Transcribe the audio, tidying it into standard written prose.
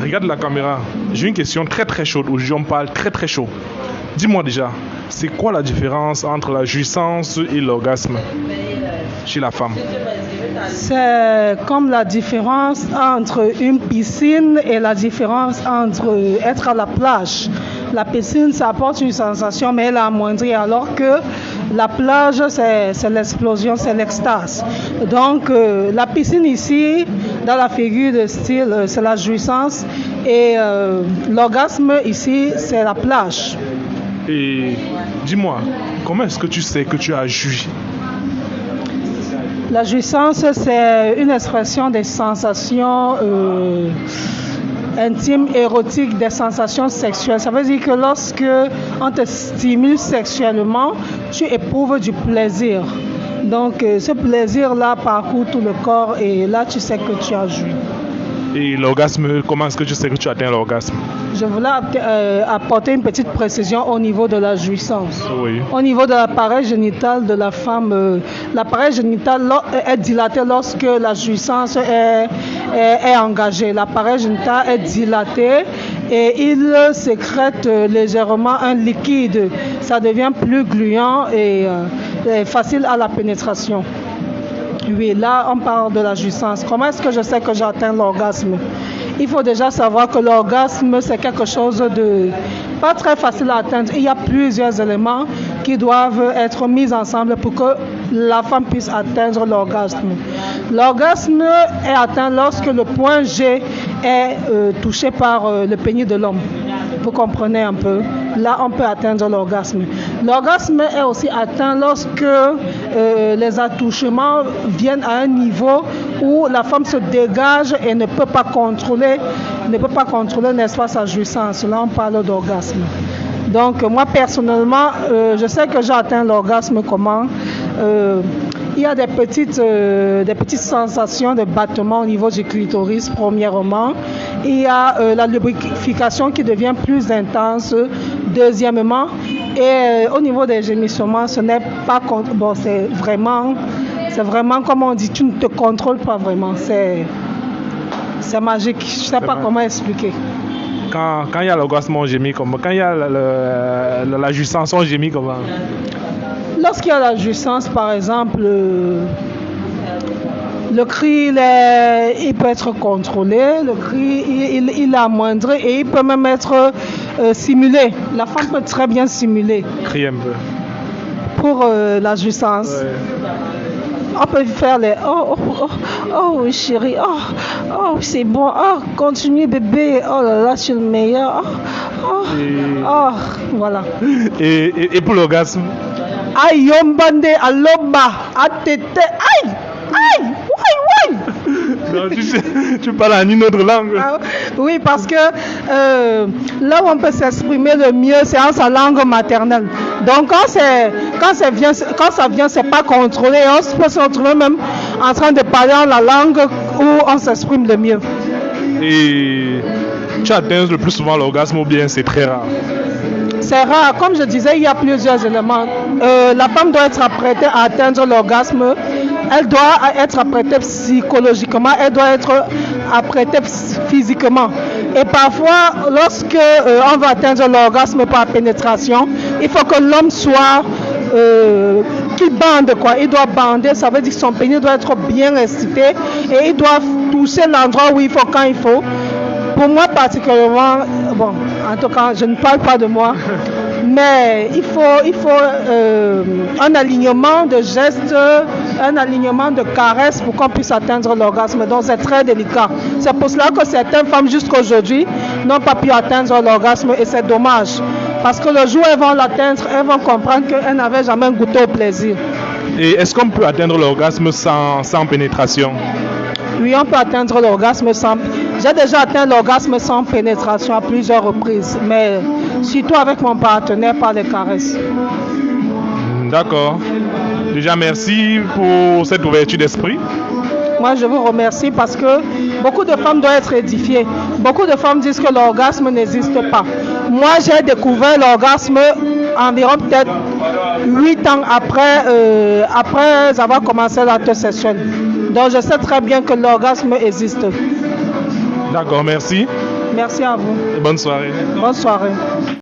regarde la caméra. J'ai une question très très chaude. Aujourd'hui, on parle très très chaud. Dis-moi déjà, c'est quoi la différence entre la jouissance et l'orgasme chez la femme? C'est comme la différence entre une piscine et la différence entre être à la plage. La piscine, ça apporte une sensation, mais elle est amoindrie, alors que la plage, c'est l'explosion, c'est l'extase. Donc, la piscine ici, dans la figure de style, c'est la jouissance, et l'orgasme ici, c'est la plage. Et dis-moi, comment est-ce que tu sais que tu as joui? La jouissance, c'est une expression des sensations intimes, érotiques, des sensations sexuelles. Ça veut dire que lorsque on te stimule sexuellement, tu éprouves du plaisir. Donc, ce plaisir-là parcourt tout le corps et là, tu sais que tu as joui. Et l'orgasme, comment est-ce que tu sais que tu atteins l'orgasme? Je voulais apporter une petite précision au niveau de la jouissance. Oui. Au niveau de l'appareil génital de la femme, l'appareil génital est dilaté lorsque la jouissance est engagée. L'appareil génital est dilaté et il sécrète légèrement un liquide. Ça devient plus gluant et facile à la pénétration. Oui, là, on parle de la jouissance. Comment est-ce que je sais que j'atteins l'orgasme? Il faut déjà savoir que l'orgasme, c'est quelque chose de pas très facile à atteindre. Il y a plusieurs éléments qui doivent être mis ensemble pour que la femme puisse atteindre l'orgasme. L'orgasme est atteint lorsque le point G est touché par le pénis de l'homme. Vous comprenez un peu? Là, on peut atteindre l'orgasme. L'orgasme est aussi atteint lorsque les attouchements viennent à un niveau où la femme se dégage et ne peut pas contrôler, n'est-ce pas, sa jouissance. Là, on parle d'orgasme. Donc, moi, personnellement, je sais que j'ai atteint l'orgasme comment? Il y a des petites sensations de battement au niveau du clitoris, premièrement. Il y a la lubrification qui devient plus intense, deuxièmement. Et au niveau des gémissements, ce n'est pas... Bon, c'est vraiment comme on dit, tu ne te contrôles pas vraiment. C'est magique. Je ne sais pas comment expliquer. Quand il y a l'orgasme, on gémit comment? Quand il y a la jouissance, on gémit comment? Lorsqu'il y a la jouissance, par exemple, le cri, il peut être contrôlé, le cri, il est amoindri et il peut même être simulé. La femme peut très bien simuler. Crier un peu. Pour la jouissance. Ouais. On peut faire les oh chérie, oh c'est bon, oh continue bébé, oh là là, tu es le meilleur, voilà. Et pour l'orgasme? Aïe, yombande, aloba, atete, aïe, ouais. Non, tu parles en une autre langue. Oui, parce que là où on peut s'exprimer le mieux, c'est en sa langue maternelle. Donc quand ça vient, c'est pas contrôlé. On peut se retrouver même en train de parler en la langue où on s'exprime le mieux. Et tu atteins le plus souvent l'orgasme ou bien c'est très rare? C'est rare. Comme je disais, il y a plusieurs éléments. La femme doit être apprêtée à atteindre l'orgasme. Elle doit être apprêtée psychologiquement. Elle doit être apprêtée physiquement. Et parfois, lorsque on va atteindre l'orgasme par pénétration, il faut que l'homme soit... qu'il bande, quoi. Il doit bander. Ça veut dire que son pénis doit être bien excité. Et il doit toucher l'endroit où il faut, quand il faut. Pour moi particulièrement, bon, en tout cas, je ne parle pas de moi, mais il faut un alignement de gestes, un alignement de caresses pour qu'on puisse atteindre l'orgasme. Donc c'est très délicat. C'est pour cela que certaines femmes jusqu'à aujourd'hui n'ont pas pu atteindre l'orgasme et c'est dommage. Parce que le jour où elles vont l'atteindre, elles vont comprendre qu'elles n'avaient jamais goûté au plaisir. Et est-ce qu'on peut atteindre l'orgasme sans pénétration? Oui, on peut atteindre l'orgasme sans... J'ai déjà atteint l'orgasme sans pénétration à plusieurs reprises, mais surtout avec mon partenaire par les caresses. D'accord. Déjà, merci pour cette ouverture d'esprit. Moi, je vous remercie parce que beaucoup de femmes doivent être édifiées. Beaucoup de femmes disent que l'orgasme n'existe pas. Moi, j'ai découvert l'orgasme environ peut-être 8 ans après avoir commencé l'acte sexuel. Donc, je sais très bien que l'orgasme existe. D'accord, merci. Merci à vous. Et bonne soirée. Bonne soirée.